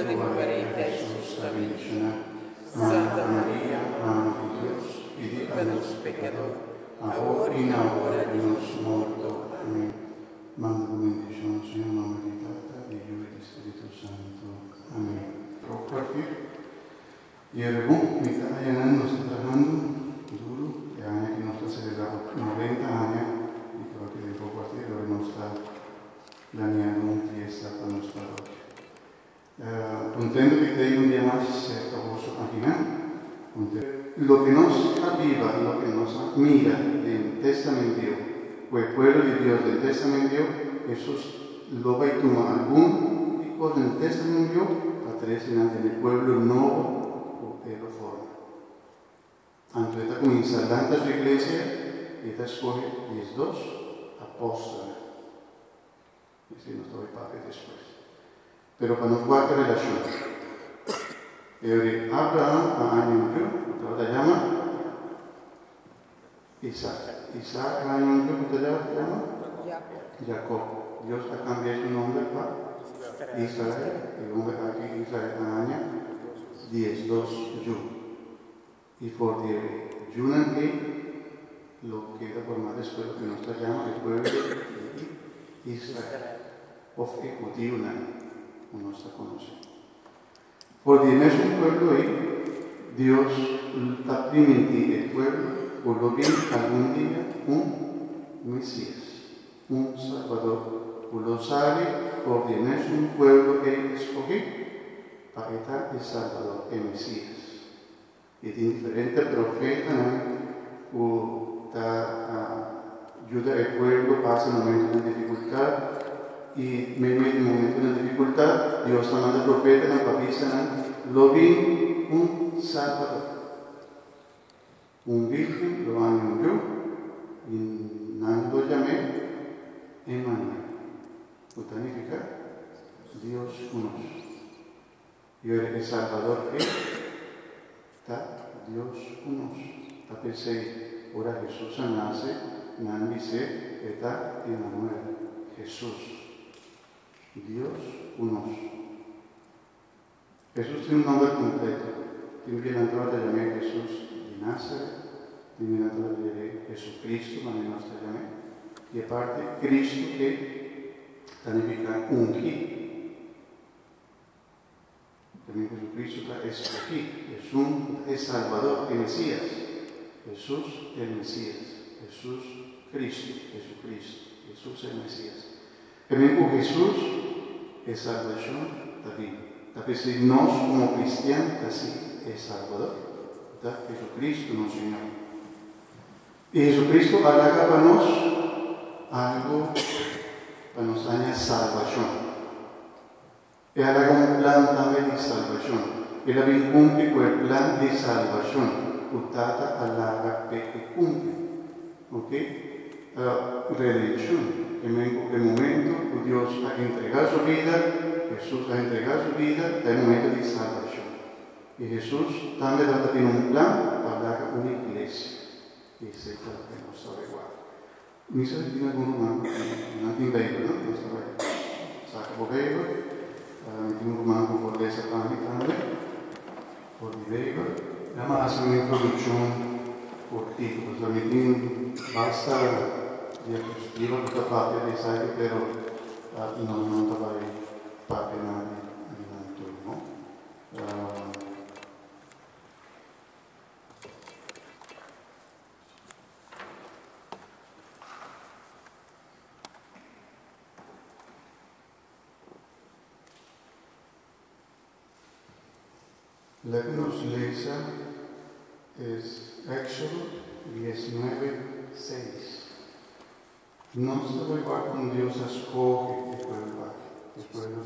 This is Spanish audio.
di Maria Jesús, la bendicionar. Santa María, Madre de Dios, pide para los pecadores, ahora y en la hora de nuestra muerte. Amén. Manda la bendición, Señor, en nombre del Padre, y del Espíritu Santo. Amén. Pro partir. 여러분, mi italiano nos está trabajando duro, y año que nos está celebrando 90 años, y creo que de poco partir, ahora nos está planeando una fiesta para nuestra parroquia. Contento que tenga un día más cerca a vuestra página. Lo que nos aviva, lo que nos admira del Testamento, o el pueblo de Dios del Testamento, Jesús lo va a tomar algún tipo del Testamento para traer en el pueblo nuevo o que lo forma. Antes de comenzar tantas iglesias, esta escoge 12 apóstoles. Y si no estoy para después. Pero para nos guardar relación. Abraham a año ¿cómo te llama? Isaac. Isaac a año ¿cómo te llama? Jacob. Dios ha cambiado su nombre para Israel. El nombre aquí Israel a año 12 y por Junan que lo queda formado después lo que nos llama el pueblo de Israel. Of Junan. Uno está conociendo. Por Dios es un pueblo ahí, Dios está prometiendo el pueblo, por lo bien algún día un Mesías, un Salvador. Por lo sabe, por Dios es un pueblo que escogió para estar el Salvador, el Mesías. Y tiene diferentes profetas, ¿no? Ayuda al pueblo, pasa momentos de dificultad. Y en el momento de dificultad, Dios manda profeta para avisar, lo vi un Salvador. Un virgen lo anunciou y no lo llamé Emmanuel. ¿Qué significa? Dios conoce. Y ahora el Salvador está Dios conoce. Está pensé, ahora Jesús nace, no dice, está Emmanuel, Jesús. Dios conoce. Jesús tiene un nombre completo. Tiene que entrar a llamar Jesús de Nazaret, tiene que entrar a llamar Jesucristo, también nos llamé. Y aparte, Cristo que significa ungir. También Jesucristo está escogido. Es Salvador, el Mesías. Jesús el Mesías. Jesús Cristo, Jesucristo. Jesús el Mesías. También por Jesús es salvación también. Tal si nos como cristianos, así es Salvador. ¿Está? Jesucristo nos Señor. Y Jesucristo haga para nos algo para nos dar salvación. Él haga un plan también de salvación. Él también cumple con el plan de salvación. Utata alaga que cumple. ¿Ok? Redención. En el momento que Dios ha entregado su vida, Jesús ha entregado su vida, es el momento de salvación. Y Jesús también tiene un plan para dar una iglesia. Y ese es lo que nos sabe igual. Mi se tiene algún romano, no tiene veículo, ¿no? No sabe. Saca por veículo, tiene un romano por esa página también, por el veículo. Vamos a hacer una introducción cortita, pues también basta. Diapositiva questa parte dei sai però non trovare parte intorno. La que nos lesa es Éxodo 19:6. No se va con Dios escoge el pueblo